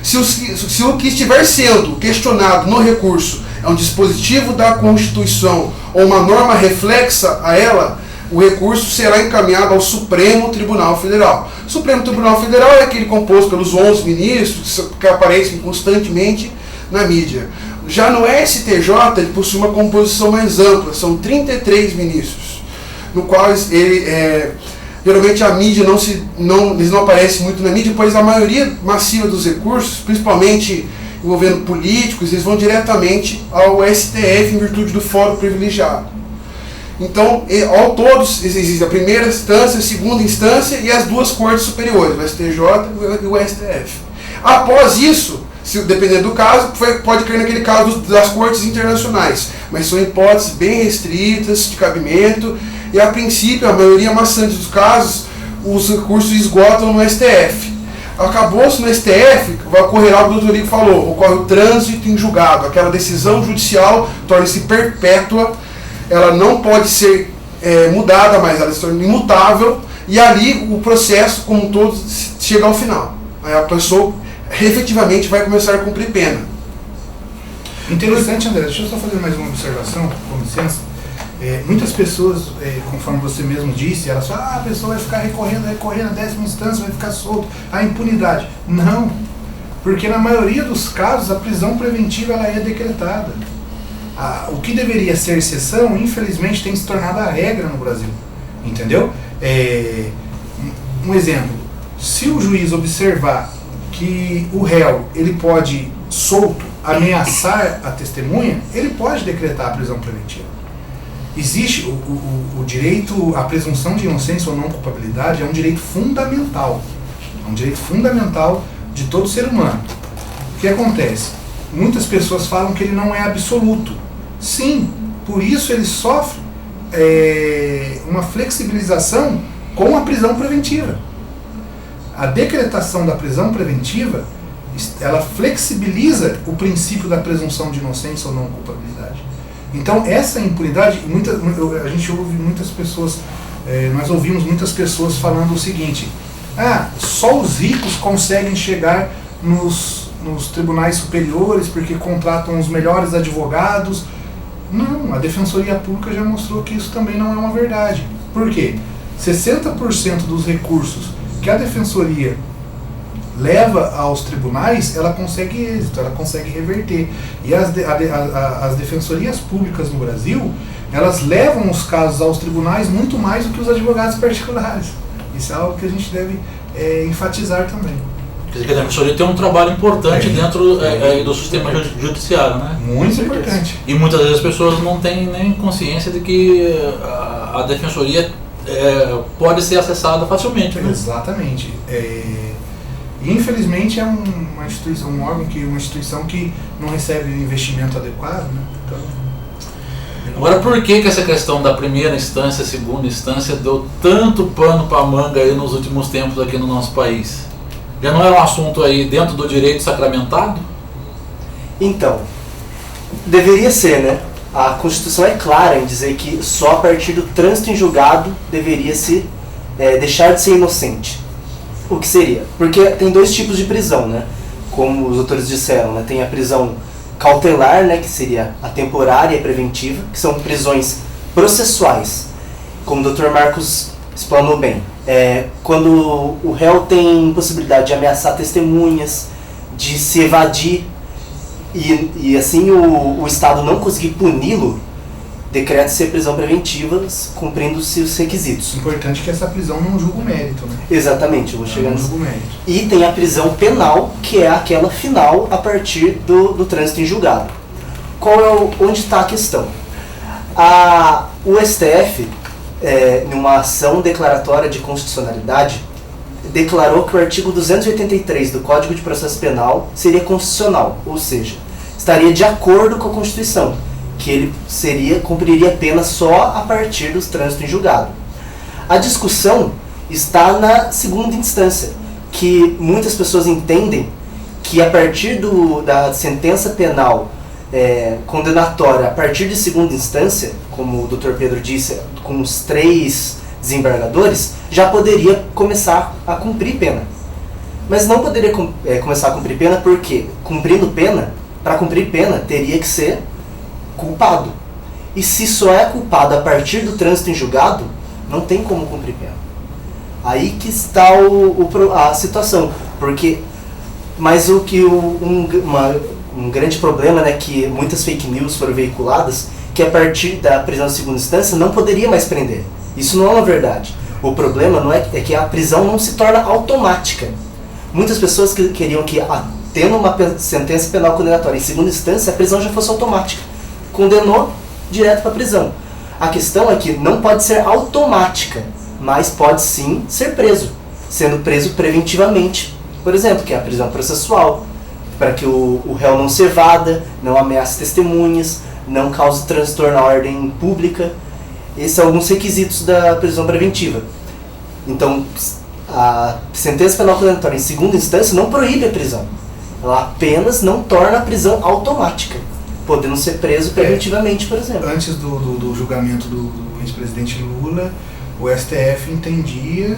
Se o que estiver sendo questionado no recurso é um dispositivo da Constituição ou uma norma reflexa a ela, o recurso será encaminhado ao Supremo Tribunal Federal. O Supremo Tribunal Federal é aquele composto pelos 11 ministros que aparecem constantemente na mídia. Já no STJ, ele possui uma composição mais ampla, são 33 ministros, no qual geralmente a mídia eles não aparecem muito na mídia, pois a maioria massiva dos recursos, principalmente envolvendo políticos, eles vão diretamente ao STF em virtude do fórum privilegiado. Então, ao todos, existe a primeira instância, a segunda instância e as duas cortes superiores, o STJ e o STF. Após isso, dependendo do caso, pode cair naquele caso das cortes internacionais, mas são hipóteses bem restritas de cabimento e, a princípio, a maioria maçante dos casos, os recursos esgotam no STF. Acabou-se no STF, vai ocorrer algo que o doutor Lico falou, ocorre o trânsito em julgado, aquela decisão judicial torna-se perpétua, ela não pode ser mudada, mas ela se torna imutável, e ali o processo como um todo chega ao final. Aí a pessoa efetivamente vai começar a cumprir pena. Interessante, André, deixa eu só fazer mais uma observação, com licença. Muitas pessoas, conforme você mesmo disse, elas falam, a pessoa vai ficar recorrendo à 10ª instância, vai ficar solto, a impunidade. Não, porque na maioria dos casos a prisão preventiva ela é decretada. O que deveria ser exceção, infelizmente, tem se tornado a regra no Brasil. Entendeu? Um exemplo, se o juiz observar que o réu ele pode, solto, ameaçar a testemunha, ele pode decretar a prisão preventiva. Existe o direito à presunção de inocência ou não culpabilidade, é um direito fundamental. É um direito fundamental de todo ser humano. O que acontece? Muitas pessoas falam que ele não é absoluto. Sim, por isso ele sofre uma flexibilização com a prisão preventiva. A decretação da prisão preventiva, ela flexibiliza o princípio da presunção de inocência ou não culpabilidade. Então essa impunidade, a gente ouve muitas pessoas, nós ouvimos muitas pessoas falando o seguinte, só os ricos conseguem chegar nos tribunais superiores porque contratam os melhores advogados. Não, a Defensoria Pública já mostrou que isso também não é uma verdade. Por quê? 60% dos recursos que a Defensoria leva aos tribunais, ela consegue êxito, ela consegue reverter. E as defensorias públicas no Brasil, elas levam os casos aos tribunais muito mais do que os advogados particulares. Isso é algo que a gente deve enfatizar também. Quer dizer que a Defensoria tem um trabalho importante dentro do sistema judiciário, né? Muito importante. E muitas vezes as pessoas não têm nem consciência de que a Defensoria pode ser acessada facilmente. Né? Exatamente. Infelizmente é uma instituição, uma instituição que não recebe o investimento adequado, né? Então, agora, por que essa questão da primeira instância, segunda instância deu tanto pano para manga aí nos últimos tempos aqui no nosso país? Já não é um assunto aí dentro do direito sacramentado? Então, deveria ser, né? A Constituição é clara em dizer que só a partir do trânsito em julgado deveria-se deixar de ser inocente. O que seria? Porque tem dois tipos de prisão, né? Como os autores disseram, né? Tem a prisão cautelar, né? Que seria a temporária e a preventiva, que são prisões processuais. Como o Dr. Marcos explanou bem. Quando o réu tem possibilidade de ameaçar testemunhas, de se evadir, e assim o Estado não conseguir puni-lo, decreta-se a prisão preventiva, cumprindo-se os requisitos. Importante que essa prisão não julga o mérito, né? Exatamente, eu vou chegar Não nisso. julga o mérito. E tem a prisão penal, que é aquela final a partir do trânsito em julgado. Onde está a questão? O STF, numa ação declaratória de constitucionalidade, declarou que o artigo 283 do Código de Processo Penal seria constitucional, ou seja, estaria de acordo com a Constituição, que ele cumpriria pena só a partir dos trânsitos em julgado. A discussão está na segunda instância, que muitas pessoas entendem que a partir da sentença penal condenatória, a partir de segunda instância, como o Dr. Pedro disse, com os 3 desembargadores, já poderia começar a cumprir pena. Mas não poderia começar a cumprir pena porque, para cumprir pena, teria que ser culpado. E se só é culpado a partir do trânsito em julgado, não tem como cumprir pena. Aí que está a situação. Mas o que um grande problema, né, que muitas fake news foram veiculadas, que a partir da prisão de segunda instância não poderia mais prender. Isso não é uma verdade. O problema é que a prisão não se torna automática. Muitas pessoas queriam que, tendo uma sentença penal condenatória em segunda instância, a prisão já fosse automática. Condenou, direto para a prisão. A questão é que não pode ser automática, mas pode sim ser preso, sendo preso preventivamente. Por exemplo, que é a prisão processual, para que o réu não se evada, não ameace testemunhas, não cause transtorno à ordem pública. Esses são alguns requisitos da prisão preventiva. Então, a sentença penal condenatória em segunda instância não proíbe a prisão. Ela apenas não torna a prisão automática, podendo ser preso preventivamente, por exemplo. Antes do julgamento do ex-presidente Lula, o STF entendia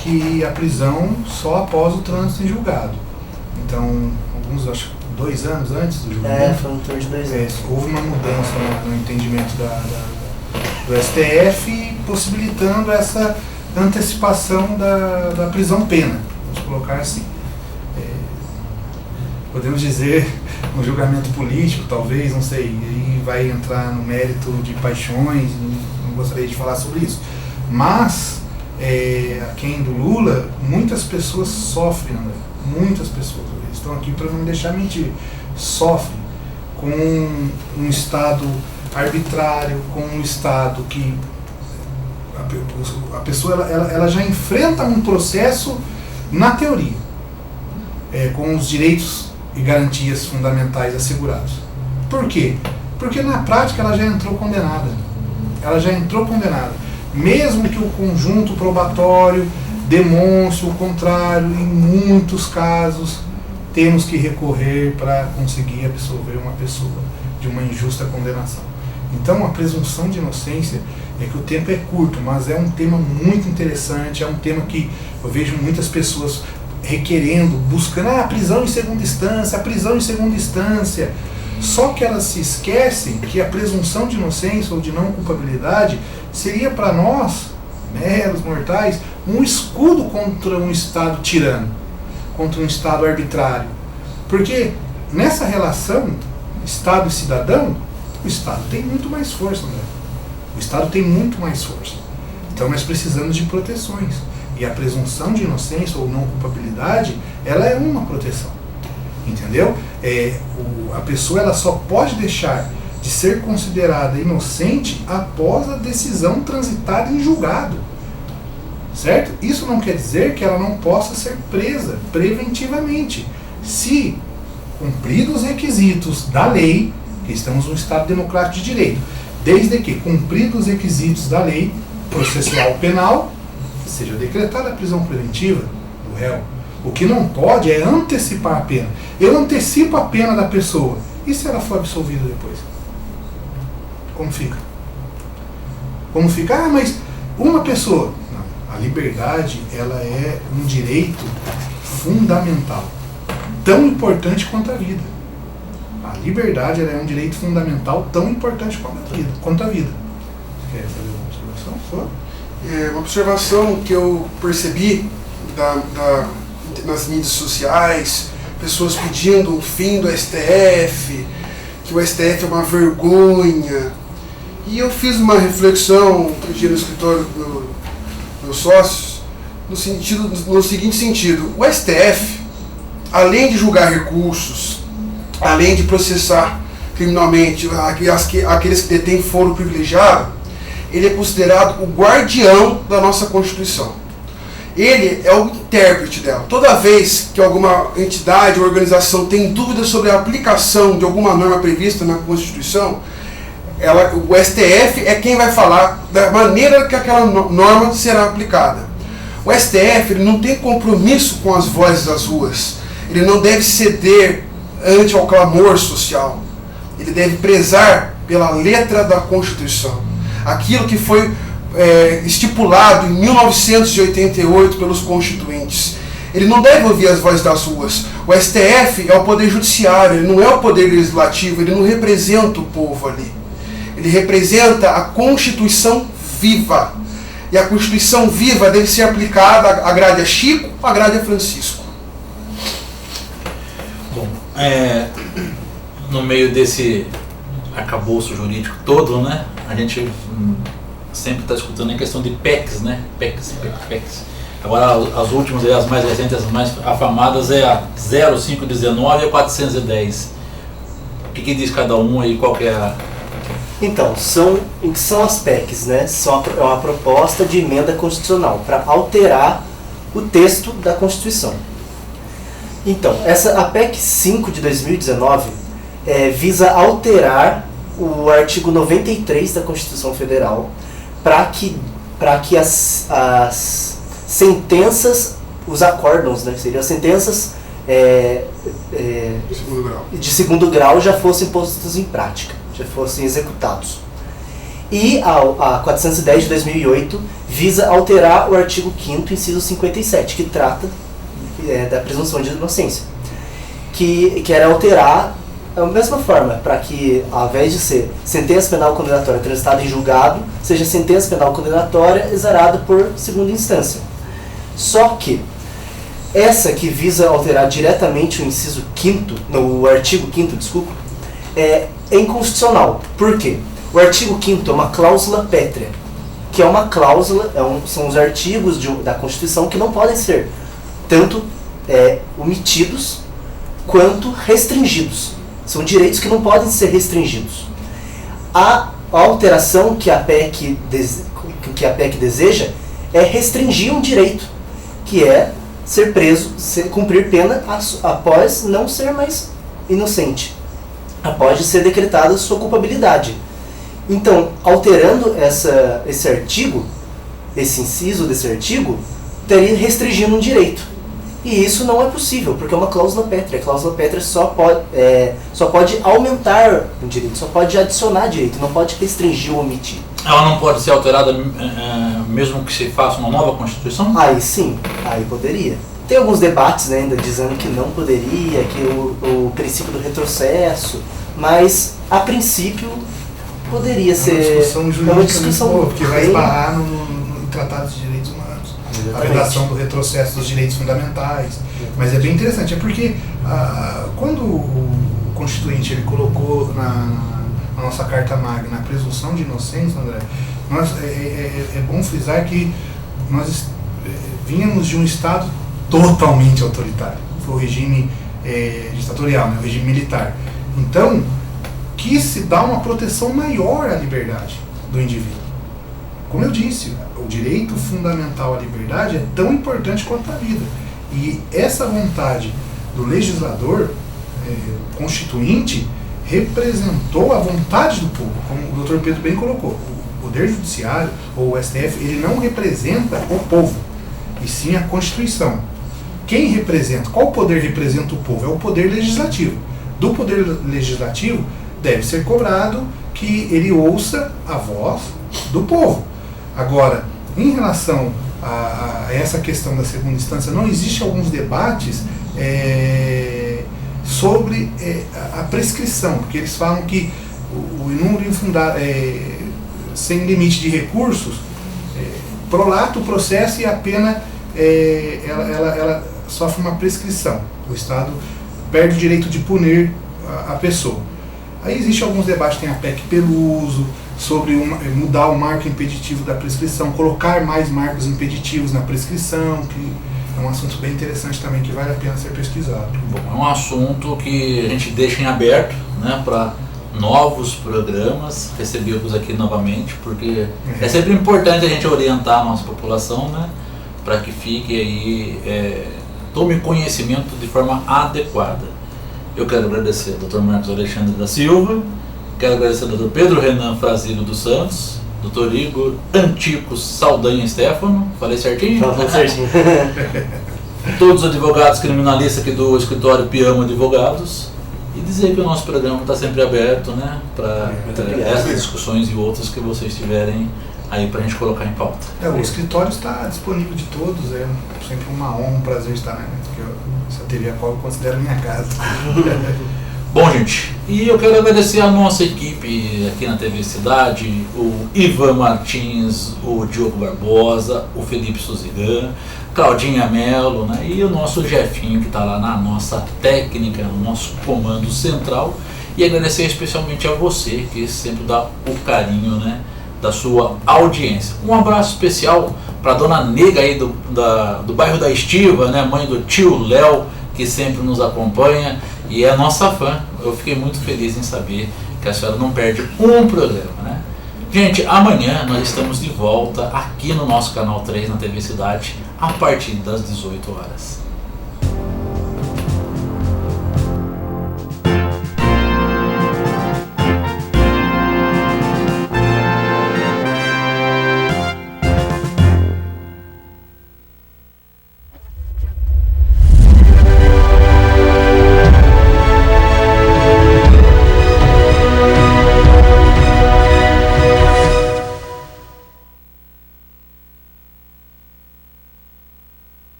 que a prisão só após o trânsito em julgado. Então, acho que 2 anos antes do julgamento, foi um torno de 2 anos. Houve uma mudança no entendimento do STF, possibilitando essa antecipação da prisão-pena, vamos colocar assim. Podemos dizer um julgamento político, talvez, não sei, e vai entrar no mérito de paixões, não gostaria de falar sobre isso. Mas, aquém do Lula, muitas pessoas sofrem, André, muitas pessoas, estão aqui para não me deixar mentir, sofrem com um Estado arbitrário, com um Estado que a pessoa ela já enfrenta um processo na teoria, com os direitos e garantias fundamentais assegurados. Por quê? Porque na prática ela já entrou condenada. Mesmo que o conjunto probatório demonstre o contrário, em muitos casos temos que recorrer para conseguir absolver uma pessoa de uma injusta condenação. Então a presunção de inocência é que o tempo é curto, mas é um tema muito interessante, é um tema que eu vejo muitas pessoas requerendo, buscando a prisão em segunda instância, só que elas se esquecem que a presunção de inocência ou de não culpabilidade seria para nós, meros mortais, um escudo contra um Estado tirano, contra um Estado arbitrário. Porque nessa relação Estado e cidadão, o Estado tem muito mais força, né? O Estado tem muito mais força. Então nós precisamos de proteções. E a presunção de inocência ou não culpabilidade, ela é uma proteção. Entendeu? A pessoa ela só pode deixar de ser considerada inocente após a decisão transitada em julgado. Certo? Isso não quer dizer que ela não possa ser presa preventivamente. Se cumpridos os requisitos da lei, que estamos num Estado democrático de direito, desde que cumpridos os requisitos da lei processual penal, seja decretada a prisão preventiva do réu. O que não pode é antecipar a pena. Eu antecipo a pena da pessoa. E se ela for absolvida depois? Como fica? Como fica? Ah, mas uma pessoa... Não. A liberdade, ela é um direito fundamental. Tão importante quanto a vida. A liberdade, ela é um direito fundamental tão importante quanto a vida. Quer fazer uma observação? Só? Uma observação que eu percebi nas mídias sociais, pessoas pedindo o fim do STF, que o STF é uma vergonha. E eu fiz uma reflexão, pedi no escritório dos meus sócios, no seguinte sentido: o STF, além de julgar recursos, além de processar criminalmente aqueles que detêm foro privilegiado, ele é considerado o guardião da nossa Constituição. Ele é o intérprete dela. Toda vez que alguma entidade ou organização tem dúvidas sobre a aplicação de alguma norma prevista na Constituição, o STF é quem vai falar da maneira que aquela norma será aplicada. O STF ele não tem compromisso com as vozes das ruas. Ele não deve ceder ante ao clamor social. Ele deve prezar pela letra da Constituição. Aquilo que foi estipulado em 1988 pelos constituintes. Ele não deve ouvir as vozes das ruas. O STF é o poder judiciário, ele não é o poder legislativo, ele não representa o povo ali. Ele representa a Constituição viva. E a Constituição viva deve ser aplicada, agrade a Chico, agrade a Francisco. Bom, no meio desse arcabouço jurídico todo, né, a gente sempre está escutando a questão de PECs, né? PECs. Agora, as últimas, as mais recentes, as mais afamadas é a 0519 e a 410. O que diz cada um aí, qual que é a... Então, são as PECs, né? É uma proposta de emenda constitucional para alterar o texto da Constituição. Então, a PEC 5 de 2019 visa alterar o artigo 93 da Constituição Federal para que as sentenças, os acórdãos, né, seriam as sentenças de segundo grau já fossem postos em prática, já fossem executados. E a 410 de 2008 visa alterar o artigo 5º, inciso 57, que trata da presunção de inocência, que era alterar da mesma forma, para que, ao invés de ser sentença penal condenatória transitada em julgado, seja sentença penal condenatória exarada por segunda instância. Só que essa que visa alterar diretamente o inciso 5º, no artigo 5º, desculpa, é inconstitucional. Por quê? O artigo 5º é uma cláusula pétrea, que é uma cláusula, são os artigos da Constituição que não podem ser tanto omitidos quanto restringidos. São direitos que não podem ser restringidos. A alteração que a PEC deseja é restringir um direito, que é ser preso, cumprir pena após não ser mais inocente, após ser decretada sua culpabilidade. Então, alterando esse artigo, esse inciso desse artigo, estaria restringindo um direito. E isso não é possível, porque é uma cláusula pétrea. A cláusula pétrea só pode aumentar o direito, só pode adicionar direito, não pode restringir ou omitir. Ela não pode ser alterada mesmo que se faça uma nova Constituição? Aí sim, aí poderia. Tem alguns debates, né, ainda dizendo que não poderia, que o princípio do retrocesso, mas a princípio poderia ser... É uma discussão boa, porque vai esbarrar no Tratado de Direitos Humanos. A vedação do retrocesso dos direitos fundamentais. Mas é bem interessante, é porque quando o Constituinte ele colocou na nossa Carta Magna a presunção de inocência, André, é bom frisar que nós vínhamos de um Estado totalmente autoritário. Foi o regime ditatorial, né, o regime militar. Então, quis se dar uma proteção maior à liberdade do indivíduo. Como eu disse, o direito fundamental à liberdade é tão importante quanto a vida. E essa vontade do legislador constituinte representou a vontade do povo, como o Dr. Pedro bem colocou. O Poder Judiciário, ou o STF, ele não representa o povo, e sim a Constituição. Quem representa? Qual poder representa o povo? É o Poder Legislativo. Do Poder Legislativo deve ser cobrado que ele ouça a voz do povo. Agora, em relação a essa questão da segunda instância, não existe alguns debates sobre a prescrição, porque eles falam que o número infundado, sem limite de recursos, prolata o processo e a pena ela sofre uma prescrição. O Estado perde o direito de punir a pessoa. Aí existem alguns debates, tem a PEC Peluso, sobre mudar o marco impeditivo da prescrição, colocar mais marcos impeditivos na prescrição, que é um assunto bem interessante também, que vale a pena ser pesquisado. Bom, é um assunto que a gente deixa em aberto, né, para novos programas, recebê-los aqui novamente, porque é sempre importante a gente orientar a nossa população, né, para que fique aí, tome conhecimento de forma adequada. Eu quero agradecer ao Dr. Marcos Alexandre da Silva, quero agradecer ao Dr. Pedro Renan Frazillo dos Santos, Dr. Igor Antico Saldanha Stefano, falei certinho? Falou certinho. Todos os advogados criminalistas aqui do escritório Piamo Advogados, e dizer que o nosso programa está sempre aberto, né, para essas discussões e outras que vocês tiverem aí para a gente colocar em pauta. O escritório está disponível de todos, é sempre uma honra, um prazer estar, né, porque essa TV a qual eu considero minha casa. Bom, gente, e eu quero agradecer a nossa equipe aqui na TV Cidade, o Ivan Martins, o Diogo Barbosa, o Felipe Suzigan, Claudinha Mello, né, e o nosso Jefinho, que está lá na nossa técnica, no nosso comando central, e agradecer especialmente a você, que sempre dá o carinho, né, da sua audiência. Um abraço especial para a dona Nega aí do bairro da Estiva, né, mãe do tio Léo, que sempre nos acompanha e é nossa fã. Eu fiquei muito feliz em saber que a senhora não perde um programa, né? Gente, amanhã nós estamos de volta aqui no nosso canal 3, na TV Cidade, a partir das 18 horas.